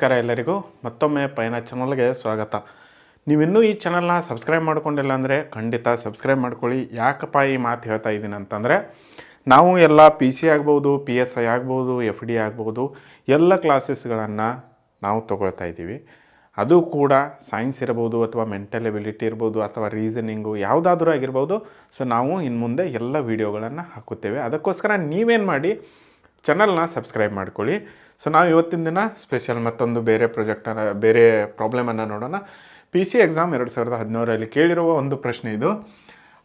ನಮಸ್ಕಾರ ಎಲ್ಲರಿಗೂ ಮತ್ತೊಮ್ಮೆ ಪಯಣ ಚಾನಲ್ಗೆ ಸ್ವಾಗತ. ನೀವಿನ್ನೂ ಈ ಚಾನಲ್ನ ಸಬ್ಸ್ಕ್ರೈಬ್ ಮಾಡ್ಕೊಂಡಿಲ್ಲ ಅಂದರೆ ಖಂಡಿತ ಸಬ್ಸ್ಕ್ರೈಬ್ ಮಾಡ್ಕೊಳ್ಳಿ. ಯಾಕಪ್ಪ ಈ ಮಾತು ಹೇಳ್ತಾ ಇದ್ದೀನಿ ಅಂತಂದರೆ, ನಾವು ಎಲ್ಲ PC ಆಗ್ಬೋದು, PSI ಆಗ್ಬೋದು, FD ಆಗ್ಬೋದು, ಎಲ್ಲ ಕ್ಲಾಸಸ್ಗಳನ್ನು ನಾವು ತೊಗೊಳ್ತಾ ಇದ್ದೀವಿ. ಅದು ಕೂಡ ಸೈನ್ಸ್ ಇರ್ಬೋದು ಅಥವಾ ಮೆಂಟಲ್ ಎಬಿಲಿಟಿ ಇರ್ಬೋದು ಅಥವಾ ರೀಸನಿಂಗು ಯಾವುದಾದ್ರೂ ಆಗಿರ್ಬೋದು. ಸೊ ನಾವು ಇನ್ನು ಮುಂದೆ ಎಲ್ಲ ವೀಡಿಯೋಗಳನ್ನು ಹಾಕುತ್ತೇವೆ. ಅದಕ್ಕೋಸ್ಕರ ನೀವೇನು ಮಾಡಿ, ಚಾನಲ್ನ ಸಬ್ಸ್ಕ್ರೈಬ್ ಮಾಡ್ಕೊಳ್ಳಿ. ಸೊ ನಾವು ಇವತ್ತಿನ ದಿನ ಸ್ಪೆಷಲ್ ಮತ್ತೊಂದು ಬೇರೆ ಬೇರೆ ಪ್ರಾಬ್ಲಮನ್ನು ನೋಡೋಣ. PC ಎಕ್ಸಾಮ್ 2017ರಲ್ಲಿ ಕೇಳಿರುವ ಒಂದು ಪ್ರಶ್ನೆ ಇದು.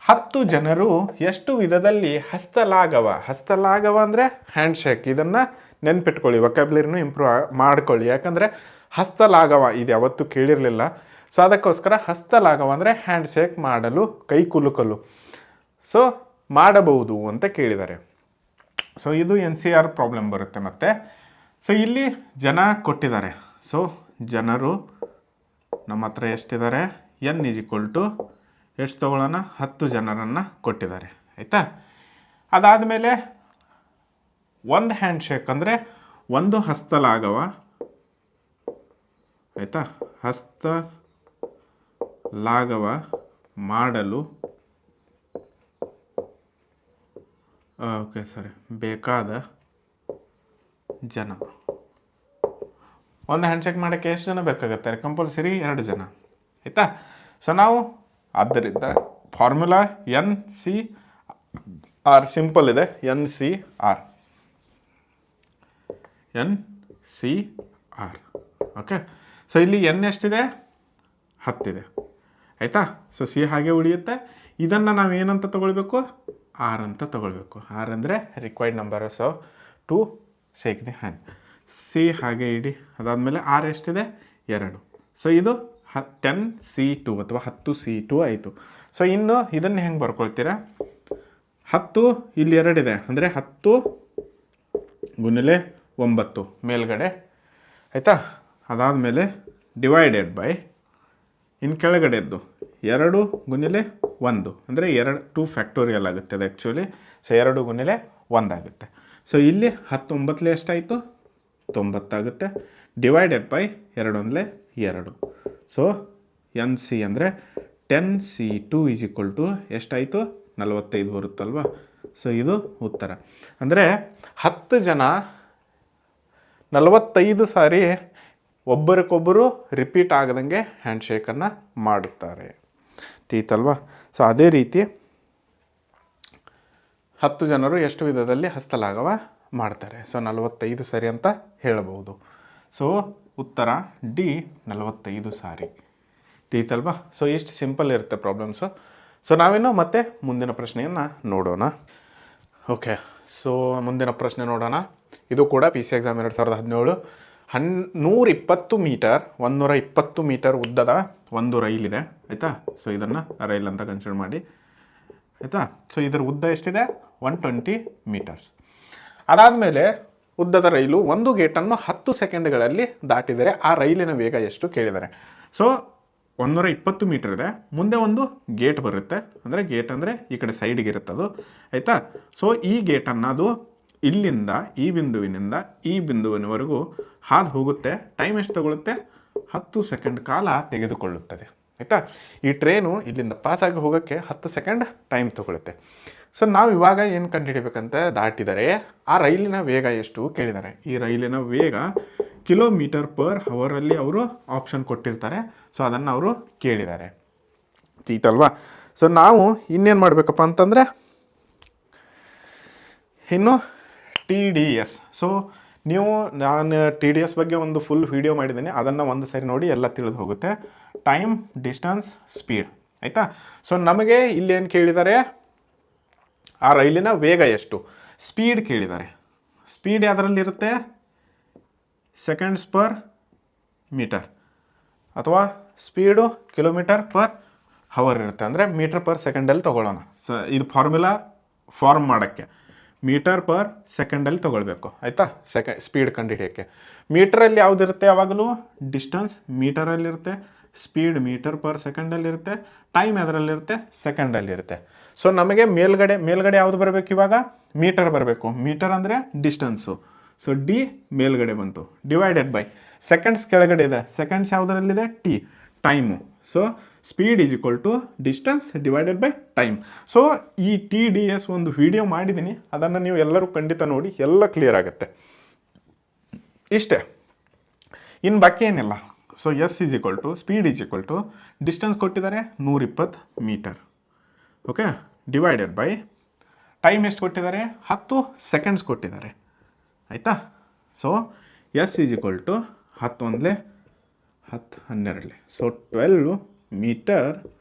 10 ಜನರು ಎಷ್ಟು ವಿಧದಲ್ಲಿ ಹಸ್ತಲಾಘವ ಅಂದರೆ ಹ್ಯಾಂಡ್ಶೇಕ್. ಇದನ್ನು ನೆನ್ಪಿಟ್ಕೊಳ್ಳಿ, ವೊಕ್ಯಾಬ್ಯುಲರಿನೂ ಇಂಪ್ರೂವ್ ಮಾಡ್ಕೊಳ್ಳಿ. ಯಾಕಂದರೆ ಹಸ್ತಲಾಘವ ಇದು ಯಾವತ್ತೂ ಕೇಳಿರಲಿಲ್ಲ. ಸೊ ಅದಕ್ಕೋಸ್ಕರ ಹಸ್ತಲಾಘವ ಅಂದರೆ ಹ್ಯಾಂಡ್ಶೇಕ್ ಮಾಡಲು, ಕೈ ಕುಲುಕಲು. ಸೊ ಮಾಡಬಹುದು ಅಂತ ಕೇಳಿದ್ದಾರೆ. ಸೊ ಇದು NCR ಪ್ರಾಬ್ಲಮ್ ಬರುತ್ತೆ. ಮತ್ತು ಸೊ ಇಲ್ಲಿ ಜನ ಕೊಟ್ಟಿದ್ದಾರೆ. ಸೊ ಜನರು ನಮ್ಮ ಹತ್ರ ಎಷ್ಟಿದ್ದಾರೆ, N = ಎಷ್ಟು ತಗೊಳ್ಳೋಣ, 10 ಜನರನ್ನು ಕೊಟ್ಟಿದ್ದಾರೆ. ಆಯಿತಾ. ಅದಾದಮೇಲೆ ಒಂದು ಹ್ಯಾಂಡ್ಶೇಕ್ ಅಂದರೆ ಒಂದು ಹಸ್ತಲಾಘವ. ಆಯಿತಾ. ಹಸ್ತಲಾಘವ ಮಾಡಲು ಬೇಕಾದ ಜನ. ಒಂದು ಹ್ಯಾಂಡ್ಶೇಕ್ ಮಾಡೋಕ್ಕೆ ಎಷ್ಟು ಜನ ಬೇಕಾಗುತ್ತೆ? ಕಂಪಲ್ಸರಿ 2 ಜನ. ಆಯಿತಾ. ಸೊ ನಾವು ಆದ್ದರಿಂದ ಫಾರ್ಮುಲಾ NCR ಸಿಂಪಲ್ ಇದೆ. NCR okay. ಸೊ ಇಲ್ಲಿ N ಎಷ್ಟಿದೆ? 10 ಇದೆ. ಆಯಿತಾ. ಸೊ C ಹಾಗೆ ಉಳಿಯುತ್ತೆ. ಇದನ್ನು ನಾವು ಏನಂತ ತೊಗೊಳ್ಬೇಕು? R ಅಂತ ತೊಗೊಳ್ಬೇಕು. R ಅಂದರೆ required number. So to shake the hand. C ಹಾಗೆ ಇಡಿ. ಅದಾದಮೇಲೆ R ಎಷ್ಟಿದೆ? 2. ಸೊ ಇದು 10C2 ಅಥವಾ 10C2 ಆಯಿತು. ಸೊ ಇನ್ನು ಇದನ್ನು ಹೆಂಗೆ ಬರ್ಕೊಳ್ತೀರಾ? 10 ಇಲ್ಲಿ 2 ಇದೆ ಅಂದರೆ 10 × 9 ಮೇಲ್ಗಡೆ. ಆಯಿತಾ. ಅದಾದಮೇಲೆ ಡಿವೈಡೆಡ್ ಬೈ ಇನ್ನು ಕೆಳಗಡೆದ್ದು 2 × 1 ಅಂದರೆ 2 ಫ್ಯಾಕ್ಟೋರಿಯಲ್ ಆಗುತ್ತೆ ಅದು ಆ್ಯಕ್ಚುಲಿ. ಸೊ 2 × 1 ಆಗುತ್ತೆ. ಸೊ ಇಲ್ಲಿ 10 9 ಎಷ್ಟಾಯಿತು? 90 ಆಗುತ್ತೆ. Divided by 2 × 2. ಸೊ NC ಅಂದರೆ 10C2 = ಎಷ್ಟಾಯಿತು? 45 ಬರುತ್ತಲ್ವ. ಸೊ ಇದು ಉತ್ತರ. ಅಂದರೆ 10 ಜನ 45 ಸಾರಿ ಒಬ್ಬರಿಗೊಬ್ಬರು ರಿಪೀಟ್ ಆಗದಂಗೆ ಹ್ಯಾಂಡ್ಶೇಕನ್ನು ಮಾಡುತ್ತಾರೆ. ತೀತಲ್ವ. ಸೊ ಅದೇ ರೀತಿ 10 ಜನರು ಎಷ್ಟು ವಿಧದಲ್ಲಿ ಹಸ್ತಲಾಘವ ಮಾಡ್ತಾರೆ? ಸೊ 45 ಸಾರಿ ಅಂತ ಹೇಳಬಹುದು. ಸೊ ಉತ್ತರ D 45 ಸಾರಿ. ತೀತಲ್ವ. ಸೊ ಇಷ್ಟು ಸಿಂಪಲ್ ಇರುತ್ತೆ ಪ್ರಾಬ್ಲಮ್ಸು. ಸೊ ನಾವಿನ್ನು ಮತ್ತೆ ಮುಂದಿನ ಪ್ರಶ್ನೆಯನ್ನು ನೋಡೋಣ. ಓಕೆ. ಸೊ ಮುಂದಿನ ಪ್ರಶ್ನೆ ನೋಡೋಣ. ಇದು ಕೂಡ PC ಎಕ್ಸಾಮ್ 2017. 120 ಮೀಟರ್ 120 ಮೀಟರ್ ಉದ್ದದ ಒಂದು ರೈಲಿದೆ. ಆಯಿತಾ. ಸೊ ಇದನ್ನು ರೈಲ್ ಅಂತ ಕನ್ಸಿಡರ್ ಮಾಡಿ. ಆಯಿತಾ. ಸೊ ಇದರ ಉದ್ದ ಎಷ್ಟಿದೆ? 120 ಮೀಟರ್ಸ್. ಅದಾದಮೇಲೆ ಉದ್ದದ ರೈಲು ಒಂದು ಗೇಟನ್ನು 10 ಸೆಕೆಂಡ್ಗಳಲ್ಲಿ ದಾಟಿದರೆ ಆ ರೈಲಿನ ವೇಗ ಎಷ್ಟು ಕೇಳಿದ್ದಾರೆ. ಸೊ 120 ಮೀಟರ್ ಇದೆ. ಮುಂದೆ ಒಂದು ಗೇಟ್ ಬರುತ್ತೆ. ಅಂದರೆ ಗೇಟ್ ಅಂದರೆ ಈ ಕಡೆ ಸೈಡ್ಗೆ ಇರುತ್ತೆ ಅದು. ಆಯಿತಾ. ಸೊ ಈ ಗೇಟನ್ನು ಅದು ಇಲ್ಲಿಂದ ಈ ಬಿಂದುವಿನಿಂದ ಈ ಬಿಂದುವಿನವರೆಗೂ ಹಾದು ಹೋಗುತ್ತೆ. ಟೈಮ್ ಎಷ್ಟು ತಗೊಳುತ್ತೆ? 10 ಸೆಕೆಂಡ್ ಕಾಲ ತೆಗೆದುಕೊಳ್ಳುತ್ತದೆ. ಆಯಿತಾ. ಈ ಟ್ರೈನು ಇಲ್ಲಿಂದ ಪಾಸಾಗಿ ಹೋಗೋಕ್ಕೆ 10 ಸೆಕೆಂಡ್ ಟೈಮ್ ತಗೊಳುತ್ತೆ. ಸೊ ನಾವು ಇವಾಗ ಏನು ಕಂಡುಹಿಡಿಬೇಕಂತ, ದಾಟಿದರೆ ಆ ರೈಲಿನ ವೇಗ ಎಷ್ಟು ಕೇಳಿದ್ದಾರೆ. ಈ ರೈಲಿನ ವೇಗ km/h ಅವರು ಆಪ್ಷನ್ ಕೊಟ್ಟಿರ್ತಾರೆ. ಸೊ ಅದನ್ನು ಅವರು ಕೇಳಿದ್ದಾರೆ. ತೀತಲ್ವಾ. ಸೊ ನಾವು ಇನ್ನೇನು ಮಾಡಬೇಕಪ್ಪ ಅಂತಂದರೆ, ಇನ್ನು TDS. ಸೊ ನಾನು TDS ಬಗ್ಗೆ ಒಂದು ಫುಲ್ ವಿಡಿಯೋ ಮಾಡಿದ್ದೀನಿ. ಅದನ್ನು ಒಂದು ಸರಿ ನೋಡಿ, ಎಲ್ಲ ತಿಳಿದು ಹೋಗುತ್ತೆ. Time, distance, speed. ಆಯಿತಾ. ಸೊ ನಮಗೆ ಇಲ್ಲೇನು ಕೇಳಿದ್ದಾರೆ? ಆ ರೈಲಿನ ವೇಗ ಎಷ್ಟು. ಸ್ಪೀಡ್ ಕೇಳಿದ್ದಾರೆ. ಸ್ಪೀಡ್ ಯಾವುದರಲ್ಲಿರುತ್ತೆ? ಸೆಕೆಂಡ್ಸ್/ಮೀಟರ್ ಅಥವಾ ಸ್ಪೀಡು km/h ಇರುತ್ತೆ. ಅಂದರೆ ಮೀಟರ್/ಸೆಕೆಂಡಲ್ಲಿ ತೊಗೊಳ್ಳೋಣ. ಸೊ ಇದು ಫಾರ್ಮ್ ಮಾಡೋಕ್ಕೆ ಮೀಟರ್/ಸೆಕೆಂಡಲ್ಲಿ ತೊಗೊಳ್ಬೇಕು. ಆಯಿತಾ. ಸ್ಪೀಡ್ ಕಂಡುಹಿಡಿಯೋಕ್ಕೆ ಮೀಟರಲ್ಲಿ ಯಾವುದಿರುತ್ತೆ? ಯಾವಾಗಲೂ ಡಿಸ್ಟನ್ಸ್ ಮೀಟರಲ್ಲಿರುತ್ತೆ, ಸ್ಪೀಡ್ ಮೀಟರ್/ಸೆಕೆಂಡಲ್ಲಿರುತ್ತೆ, ಟೈಮ್ ಅದರಲ್ಲಿರುತ್ತೆ, ಸೆಕೆಂಡಲ್ಲಿರುತ್ತೆ. ಸೊ ನಮಗೆ ಮೇಲ್ಗಡೆ ಯಾವುದು ಬರಬೇಕು? ಇವಾಗ ಮೀಟರ್ ಬರಬೇಕು. ಮೀಟರ್ ಅಂದರೆ ಡಿಸ್ಟನ್ಸು. ಸೊ D ಮೇಲ್ಗಡೆ ಬಂತು. ಡಿವೈಡೆಡ್ ಬೈ ಸೆಕೆಂಡ್ಸ್ ಕೆಳಗಡೆ ಇದೆ, ಸೆಕೆಂಡ್ಸ್ ಯಾವುದರಲ್ಲಿದೆ? T, time. So speed is equal to distance divided by time. So ಈ TDS ಒಂದು ವಿಡಿಯೋ ಮಾಡಿದ್ದೀನಿ, ಅದನ್ನು ನೀವು ಎಲ್ಲರೂ ಖಂಡಿತ ನೋಡಿ, ಎಲ್ಲ ಕ್ಲಿಯರ್ ಆಗುತ್ತೆ. ಇಷ್ಟೇ, ಇನ್ನು ಬಾಕಿ ಏನಿಲ್ಲ. So S is equal to speed is equal to distance ಕೊಟ್ಟಿದ್ದಾರೆ 120 metre, okay, divided by time ಎಷ್ಟು ಕೊಟ್ಟಿದ್ದಾರೆ? 10 ಸೆಕೆಂಡ್ಸ್ ಕೊಟ್ಟಿದ್ದಾರೆ, ಆಯಿತಾ? So S is equal to 10 ಒಂದಲೇ 10 12, ಸೊ 12 ಮೀಟರ್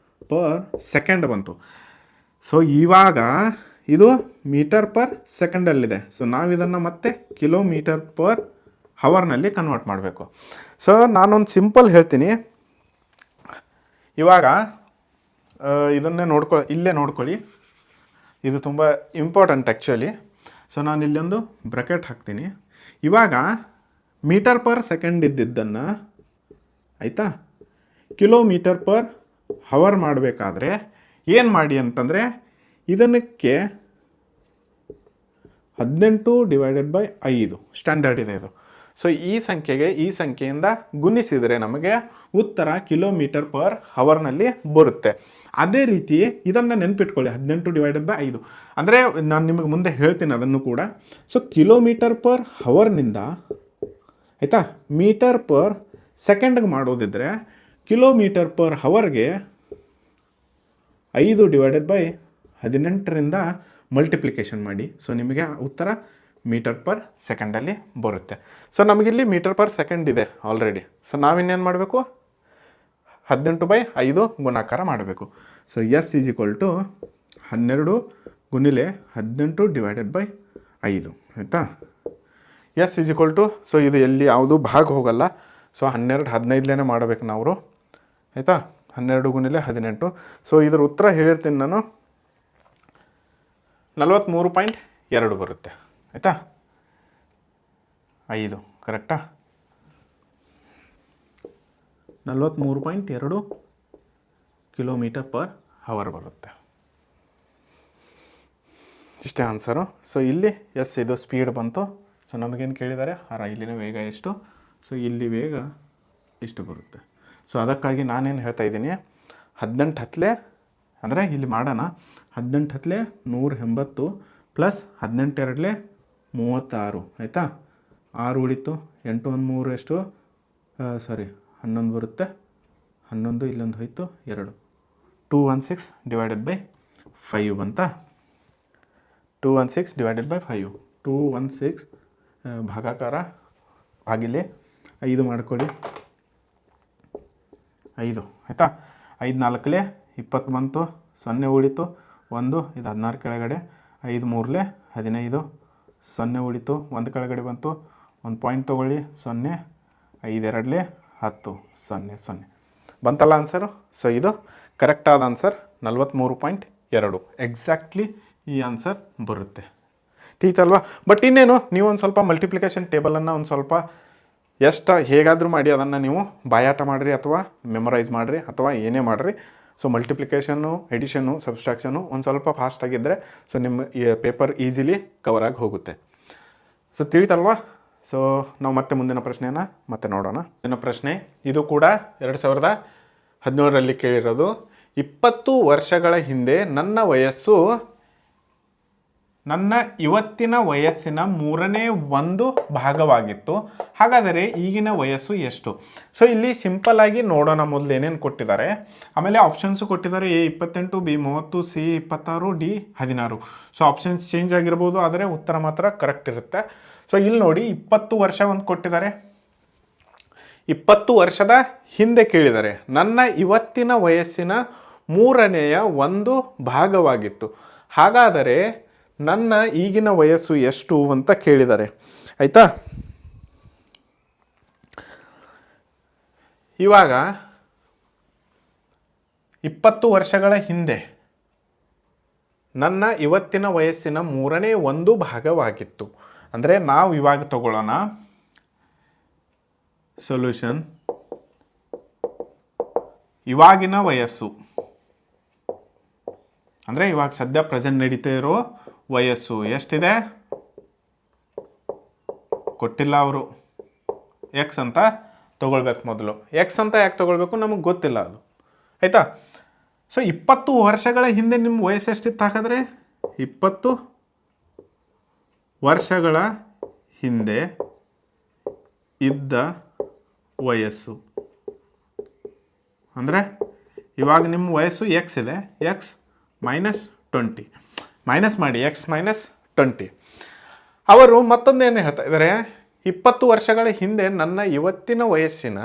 ಪರ್ ಸೆಕೆಂಡ್ ಬಂತು. ಸೊ ಇವಾಗ ಇದು ಮೀಟರ್ ಪರ್ ಸೆಕೆಂಡಲ್ಲಿದೆ. ಸೊ ನಾವು ಇದನ್ನು ಮತ್ತೆ ಕಿಲೋಮೀಟರ್ ಪರ್ ಹವರ್ನಲ್ಲಿ ಕನ್ವರ್ಟ್ ಮಾಡಬೇಕು. ಸೊ ನಾನೊಂದು ಸಿಂಪಲ್ ಹೇಳ್ತೀನಿ. ಇವಾಗ ಇದನ್ನೇ ಇಲ್ಲೇ ನೋಡ್ಕೊಳ್ಳಿ, ಇದು ತುಂಬ ಇಂಪಾರ್ಟೆಂಟ್ ಆ್ಯಕ್ಚುಲಿ. ಸೊ ನಾನು ಇಲ್ಲೊಂದು ಬ್ರ್ಯಾಕೆಟ್ ಹಾಕ್ತೀನಿ. ಇವಾಗ ಮೀಟರ್ ಪರ್ ಸೆಕೆಂಡ್ ಇದ್ದಿದ್ದನ್ನು, ಆಯಿತಾ, ಕಿಲೋಮೀಟರ್ ಪರ್ ಹವರ್ ಮಾಡಬೇಕಾದ್ರೆ ಏನು ಮಾಡಿ ಅಂತಂದರೆ ಇದನ್ನಕ್ಕೆ 18 ಡಿವೈಡೆಡ್ ಬೈ 5 ಸ್ಟ್ಯಾಂಡರ್ಡ್ ಇದೆ ಇದು. ಸೊ ಈ ಸಂಖ್ಯೆಗೆ ಈ ಸಂಖ್ಯೆಯಿಂದ ಗುಣಿಸಿದರೆ ನಮಗೆ ಉತ್ತರ ಕಿಲೋಮೀಟರ್ ಪರ್ ಹವರ್ನಲ್ಲಿ ಬರುತ್ತೆ. ಅದೇ ರೀತಿ ಇದನ್ನು ನೆನ್ಪಿಟ್ಕೊಳ್ಳಿ, 18 ಡಿವೈಡೆಡ್ ಬೈ 5 ಅಂದರೆ ನಾನು ನಿಮಗೆ ಮುಂದೆ ಹೇಳ್ತೀನಿ ಅದನ್ನು ಕೂಡ. ಸೊ ಕಿಲೋಮೀಟರ್ ಪರ್ ಹವರ್ನಿಂದ, ಆಯಿತಾ, ಮೀಟರ್ ಪರ್ ಸೆಕೆಂಡ್ಗೆ ಮಾಡೋದಿದ್ರೆ ಕಿಲೋಮೀಟರ್ ಪರ್ ಹವರ್ಗೆ 5 ಡಿವೈಡೆಡ್ ಬೈ 18ರಿಂದ ಮಲ್ಟಿಪ್ಲಿಕೇಶನ್ ಮಾಡಿ. ಸೊ ನಿಮಗೆ ಉತ್ತರ ಮೀಟರ್ ಪರ್ ಸೆಕೆಂಡಲ್ಲಿ ಬರುತ್ತೆ. ಸೊ ನಮಗಿಲ್ಲಿ ಮೀಟರ್ ಪರ್ ಸೆಕೆಂಡ್ ಇದೆ ಆಲ್ರೆಡಿ. ಸೊ ನಾವಿನ್ನೇನು ಮಾಡಬೇಕು? 18/5 ಗುಣಾಕಾರ ಮಾಡಬೇಕು. So S is equal to 12 ಗುಣಿಲೆ 18 ಡಿವೈಡೆಡ್ ಬೈ 5, ಆಯಿತಾ? S is equal to, so ಇದು ಎಲ್ಲಿ ಯಾವುದು ಭಾಗ ಹೋಗಲ್ಲ. ಸೊ 12 15ಲೇನೆ ಮಾಡಬೇಕು ನಾವು, ಆಯಿತಾ? 12 ಗುಣಿಲೆ 18. ಸೊ ಇದ್ರ ಉತ್ತರ ಹೇಳಿರ್ತೀನಿ ನಾನು, 43.2 ಬರುತ್ತೆ, ಆಯಿತಾ? 5 ಕರೆಕ್ಟಾ? 43.2 ಕಿಲೋಮೀಟರ್ ಪರ್ ಹವರ್ ಬರುತ್ತೆ. ಇಷ್ಟೇ ಆನ್ಸರು. ಸೊ ಇಲ್ಲಿ ಎಸ್ ಇದು ಸ್ಪೀಡ್ ಬಂತು. ಸೊ ನಮಗೇನು ಕೇಳಿದ್ದಾರೆ? ಇಲ್ಲಿನ ವೇಗ ಎಷ್ಟು? ಸೊ ಇಲ್ಲಿ ವೇಗ ಇಷ್ಟು ಬರುತ್ತೆ. ಸೊ ಅದಕ್ಕಾಗಿ ನಾನೇನು ಹೇಳ್ತಾ ಇದ್ದೀನಿ, 18 ಹತ್ತಲೆ ಅಂದರೆ ಇಲ್ಲಿ ಮಾಡೋಣ, 18 ಹತ್ತಲೆ 180 ಪ್ಲಸ್ 18 ಎರಡಲೆ 36, ಆಯಿತಾ? 6 ಉಳಿತು, 8 1 3 ಎಷ್ಟು? 11 ಬರುತ್ತೆ. 11 ಇಲ್ಲೊಂದು ಹೋಯ್ತು 2, 216 ಡಿವೈಡೆಡ್ ಬೈ 5 ಬಂತಾ? 216 ಡಿವೈಡೆಡ್ ಬೈ 5, 216 ಭಾಗಾಕಾರ ಭಾಗಿಲೆ 5 ಮಾಡ್ಕೊಳ್ಳಿ, 5, ಆಯಿತಾ? 5 4ಲೆ 20 ಬಂತು, 0 ಉಳಿತು 1, ಇದು 16 ಕೆಳಗಡೆ, 5 3ಲೆ 15, 0 ಉಳಿತು 1 ಕೆಳಗಡೆ ಬಂತು, 1 ಪಾಯಿಂಟ್ ತೊಗೊಳ್ಳಿ 0, 5 2ಲೆ 10, 0 0 ಬಂತಲ್ಲ ಆನ್ಸರು. ಸೊ ಇದು ಕರೆಕ್ಟಾದ ಆನ್ಸರ್ 43.2 ಎಕ್ಸಾಕ್ಟ್ಲಿ ಈ ಆನ್ಸರ್ ಬರುತ್ತೆ. ತೀತಲ್ವಾ? ಬಟ್ ಇನ್ನೇನು, ನೀವು ಒಂದು ಸ್ವಲ್ಪ ಮಲ್ಟಿಪ್ಲಿಕೇಶನ್ ಟೇಬಲನ್ನು ಒಂದು ಸ್ವಲ್ಪ ಹೇಗಾದರೂ ಮಾಡಿ ಅದನ್ನು ನೀವು ಬಾಯಾಟ ಮಾಡಿರಿ ಅಥವಾ ಮೆಮೊರೈಸ್ ಮಾಡಿರಿ ಅಥವಾ ಏನೇ ಮಾಡಿರಿ. ಸೊ ಮಲ್ಟಿಪ್ಲಿಕೇಶನ್ನು, ಎಡಿಷನ್ನು, ಸಬ್ಸ್ಟ್ರಾಕ್ಷನು ಒಂದು ಸ್ವಲ್ಪ ಫಾಸ್ಟಾಗಿದ್ದರೆ ಸೊ ನಿಮ್ಮ ಪೇಪರ್ ಈಸಿಲಿ ಕವರ್ ಆಗಿ ಹೋಗುತ್ತೆ. ಸೊ ತಿಳಿತಲ್ವಾ? ಸೊ ನಾವು ಮತ್ತೆ ಮುಂದಿನ ಪ್ರಶ್ನೆಯನ್ನು ಮತ್ತೆ ನೋಡೋಣ. ಮುಂದಿನ ಪ್ರಶ್ನೆ ಇದು ಕೂಡ 2017ರಲ್ಲಿ ಕೇಳಿರೋದು. 20 ವರ್ಷಗಳ ಹಿಂದೆ ನನ್ನ ವಯಸ್ಸು ನನ್ನ ಇವತ್ತಿನ ವಯಸ್ಸಿನ 1/3 ಭಾಗವಾಗಿತ್ತು. ಹಾಗಾದರೆ ಈಗಿನ ವಯಸ್ಸು ಎಷ್ಟು? ಸೊ ಇಲ್ಲಿ ಸಿಂಪಲ್ಲಾಗಿ ನೋಡೋಣ ಮೊದಲು ಏನೇನು ಕೊಟ್ಟಿದ್ದಾರೆ, ಆಮೇಲೆ ಆಪ್ಷನ್ಸು ಕೊಟ್ಟಿದ್ದಾರೆ. A 28, B 30, C 26, D 16. So options change ಆಗಿರ್ಬೋದು, ಆದರೆ ಉತ್ತರ ಮಾತ್ರ ಕರೆಕ್ಟ್ ಇರುತ್ತೆ. ಸೊ ಇಲ್ಲಿ ನೋಡಿ 20 ವರ್ಷ ಒಂದು ಕೊಟ್ಟಿದ್ದಾರೆ, 20 ವರ್ಷದ ಹಿಂದೆ ಕೇಳಿದ್ದಾರೆ. ನನ್ನ ಇವತ್ತಿನ ವಯಸ್ಸಿನ 1/3 ಭಾಗವಾಗಿತ್ತು. ಹಾಗಾದರೆ ನನ್ನ ಈಗಿನ ವಯಸ್ಸು ಎಷ್ಟು ಅಂತ ಕೇಳಿದ್ದಾರೆ, ಆಯಿತಾ? ಇವಾಗ 20 ವರ್ಷಗಳ ಹಿಂದೆ ನನ್ನ ಇವತ್ತಿನ ವಯಸ್ಸಿನ 1/3 ಭಾಗವಾಗಿತ್ತು ಅಂದರೆ ನಾವು ಇವಾಗ ತಗೊಳ್ಳೋಣ ಸೊಲ್ಯೂಷನ್. ಇವಾಗಿನ ವಯಸ್ಸು ಅಂದರೆ ಇವಾಗ ಸದ್ಯ ಪ್ರೆಸೆಂಟ್ ನಡೀತಾ ಇರೋ ವಯಸ್ಸು ಎಷ್ಟಿದೆ? ಕೊಟ್ಟಿಲ್ಲ ಅವರು, ಎಕ್ಸ್ ಅಂತ ತೊಗೊಳ್ಬೇಕು ಮೊದಲು. ಎಕ್ಸ್ ಅಂತ ಯಾಕೆ ತೊಗೊಳ್ಬೇಕು ನಮಗೆ ಗೊತ್ತಿಲ್ಲ ಅದು, ಆಯಿತಾ. ಸೊ 20 ವರ್ಷಗಳ ಹಿಂದೆ ನಿಮ್ಮ ವಯಸ್ಸು ಎಷ್ಟಿತ್ತು ಹಾಗಾದರೆ? 20 ವರ್ಷಗಳ ಹಿಂದೆ ಇದ್ದ ವಯಸ್ಸು ಅಂದರೆ ಇವಾಗ ನಿಮ್ಮ ವಯಸ್ಸು ಎಕ್ಸ್ ಇದೆ, ಎಕ್ಸ್ ಮೈನಸ್ 20 ಮೈನಸ್ ಮಾಡಿ, ಎಕ್ಸ್ ಮೈನಸ್ 20. ಅವರು ಮತ್ತೊಂದು ಏನು ಹೇಳ್ತಾ ಇದ್ದಾರೆ, 20 ವರ್ಷಗಳ ಹಿಂದೆ ನನ್ನ ಇವತ್ತಿನ ವಯಸ್ಸಿನ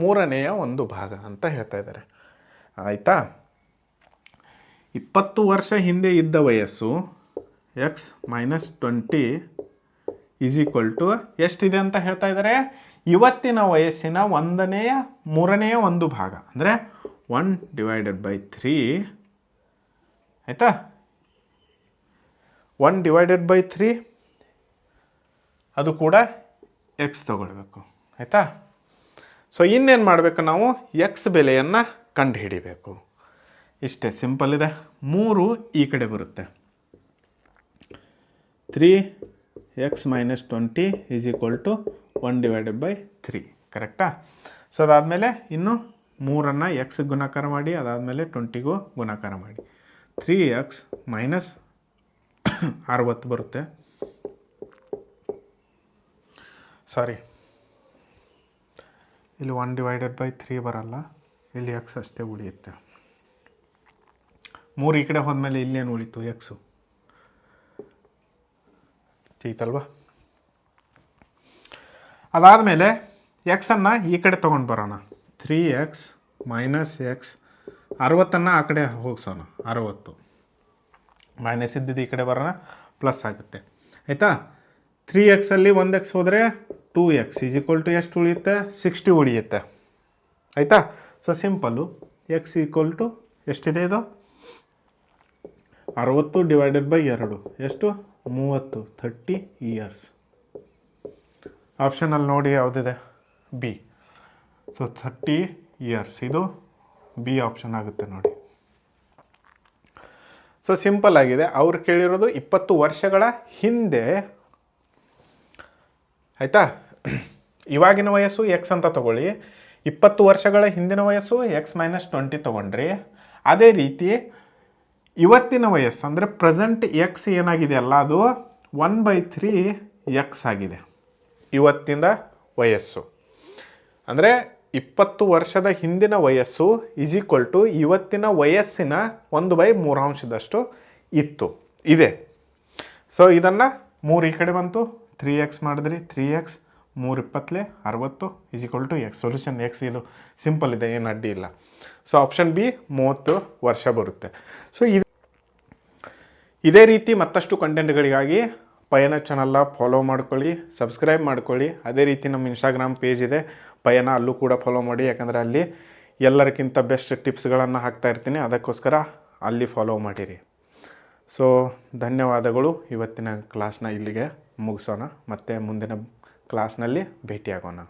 1/3 ಭಾಗ ಅಂತ ಹೇಳ್ತಾ ಇದ್ದಾರೆ, ಆಯಿತಾ. 20 ವರ್ಷ ಹಿಂದೆ ಇದ್ದ ವಯಸ್ಸು x minus 20 is equal to ಎಷ್ಟಿದೆ ಅಂತ ಹೇಳ್ತಾ ಇದ್ದಾರೆ? ಇವತ್ತಿನ ವಯಸ್ಸಿನ 1/3 ಭಾಗ ಅಂದರೆ 1/3, ಆಯಿತಾ. 1/3 ಅದು ಕೂಡ ಎಕ್ಸ್ ತಗೊಳ್ಬೇಕು, ಆಯಿತಾ. ಸೊ ಇನ್ನೇನು ಮಾಡಬೇಕು ನಾವು? ಎಕ್ಸ್ ಬೆಲೆಯನ್ನು ಕಂಡುಹಿಡಿಬೇಕು. ಇಷ್ಟೇ ಸಿಂಪಲ್ ಇದೆ. 3 ಈ ಕಡೆ ಬರುತ್ತೆ, 3x minus 20 is equal to 1/3, ಕರೆಕ್ಟಾ. ಸೊ ಅದಾದಮೇಲೆ ಇನ್ನು 3 ಎಕ್ಸ್ ಗುಣಾಕಾರ ಮಾಡಿ, ಅದಾದಮೇಲೆ 20ಗೂ ಗುಣಾಕಾರ ಮಾಡಿ, 3x ಮೈನಸ್ 60 ಬರುತ್ತೆ. ಸಾರಿ, ಇಲ್ಲಿ 1/3 ಬರಲ್ಲ, ಇಲ್ಲಿ ಎಕ್ಸ್ ಅಷ್ಟೇ ಉಳಿಯುತ್ತೆ. 3 ಈ ಕಡೆ ಹೋದ್ಮೇಲೆ ಇಲ್ಲೇನು ಉಳಿತು? ಎಕ್ಸು ತಿಳಿತಲ್ವಾ. ಅದಾದಮೇಲೆ ಎಕ್ಸನ್ನು ಈ ಕಡೆ ತೊಗೊಂಡು ಬರೋಣ, 3x ಮೈನಸ್ ಎಕ್ಸ್, 60 ಆ ಕಡೆ ಹೋಗಿಸೋಣ, 60 ಮೈನಸ್ ಇದ್ದಿದ್ದು ಈ ಕಡೆ ಬರೋಣ, ಪ್ಲಸ್ ಆಗುತ್ತೆ, ಆಯಿತಾ. 3xಲ್ಲಿ 1x ಹೋದರೆ 2x ಈಸ್ ಈಕ್ವಲ್ ಟು ಎಷ್ಟು ಉಳಿಯುತ್ತೆ? 60 ಉಳಿಯುತ್ತೆ, ಆಯಿತಾ. So simple, x equal to ಎಷ್ಟಿದೆ ಇದು? 60/2 ಎಷ್ಟು? 30, 30 ಇಯರ್ಸ್. ಆಪ್ಷನಲ್ಲಿ ನೋಡಿ ಯಾವುದಿದೆ? ಬಿ. ಸೊ 30 ಇಯರ್ಸ್, ಇದು ಬಿ ಆಪ್ಷನ್ ಆಗುತ್ತೆ ನೋಡಿ. ಸೊ ಸಿಂಪಲ್ ಆಗಿದೆ. ಅವ್ರು ಕೇಳಿರೋದು 20 ವರ್ಷಗಳ ಹಿಂದೆ, ಆಯಿತಾ. ಇವಾಗಿನ ವಯಸ್ಸು ಎಕ್ಸ್ ಅಂತ ತೊಗೊಳ್ಳಿ, 20 ವರ್ಷಗಳ ಹಿಂದಿನ ವಯಸ್ಸು ಎಕ್ಸ್ ಮೈನಸ್ 20 ತೊಗೊಂಡ್ರಿ. ಅದೇ ರೀತಿ ಇವತ್ತಿನ ವಯಸ್ಸು ಅಂದರೆ ಪ್ರೆಸೆಂಟ್ ಎಕ್ಸ್ ಏನಾಗಿದೆ ಅಲ್ಲ, ಅದು 1/3 ಎಕ್ಸ್ ಆಗಿದೆ ಇವತ್ತಿನ ವಯಸ್ಸು. ಅಂದರೆ 20 ವರ್ಷದ ಹಿಂದಿನ ವಯಸ್ಸು ಈಸ್ ಈಕ್ವಲ್ ಟು ಇವತ್ತಿನ ವಯಸ್ಸಿನ 1/3 ಇತ್ತು, ಇದೆ. ಸೊ ಇದನ್ನು 3 ಈ ಕಡೆ ಬಂತು, 3x ಮಾಡಿದ್ರಿ, 3x 3 20 60 is equal to x. Solution x, ಇದು ಸಿಂಪಲ್ ಇದೆ, ಏನು ಅಡ್ಡಿ ಇಲ್ಲ. ಸೊ ಆಪ್ಷನ್ ಬಿ 30 ವರ್ಷ ಬರುತ್ತೆ. ಸೊ ಇದೇ ರೀತಿ ಮತ್ತಷ್ಟು ಕಂಟೆಂಟ್ಗಳಿಗಾಗಿ ಪಯಣ ಚಾನಲ್ನ ಫಾಲೋ ಮಾಡ್ಕೊಳ್ಳಿ, ಸಬ್ಸ್ಕ್ರೈಬ್ ಮಾಡ್ಕೊಳ್ಳಿ. ಅದೇ ರೀತಿ ನಮ್ಮ ಇನ್ಸ್ಟಾಗ್ರಾಮ್ ಪೇಜ್ ಇದೆ ಪಯಣ, ಅಲ್ಲೂ ಕೂಡ ಫಾಲೋ ಮಾಡಿ, ಯಾಕಂದರೆ ಅಲ್ಲಿ ಎಲ್ಲರಿಗಿಂತ ಬೆಸ್ಟ್ ಟಿಪ್ಸ್ಗಳನ್ನು ಹಾಕ್ತಾ ಇರ್ತೀನಿ, ಅದಕ್ಕೋಸ್ಕರ ಅಲ್ಲಿ ಫಾಲೋ ಮಾಡಿರಿ. ಸೊ ಧನ್ಯವಾದಗಳು. ಇವತ್ತಿನ ಕ್ಲಾಸ್ನ ಇಲ್ಲಿಗೆ ಮುಗಿಸೋಣ, ಮತ್ತು ಮುಂದಿನ ಕ್ಲಾಸ್ನಲ್ಲಿ ಭೇಟಿಯಾಗೋಣ.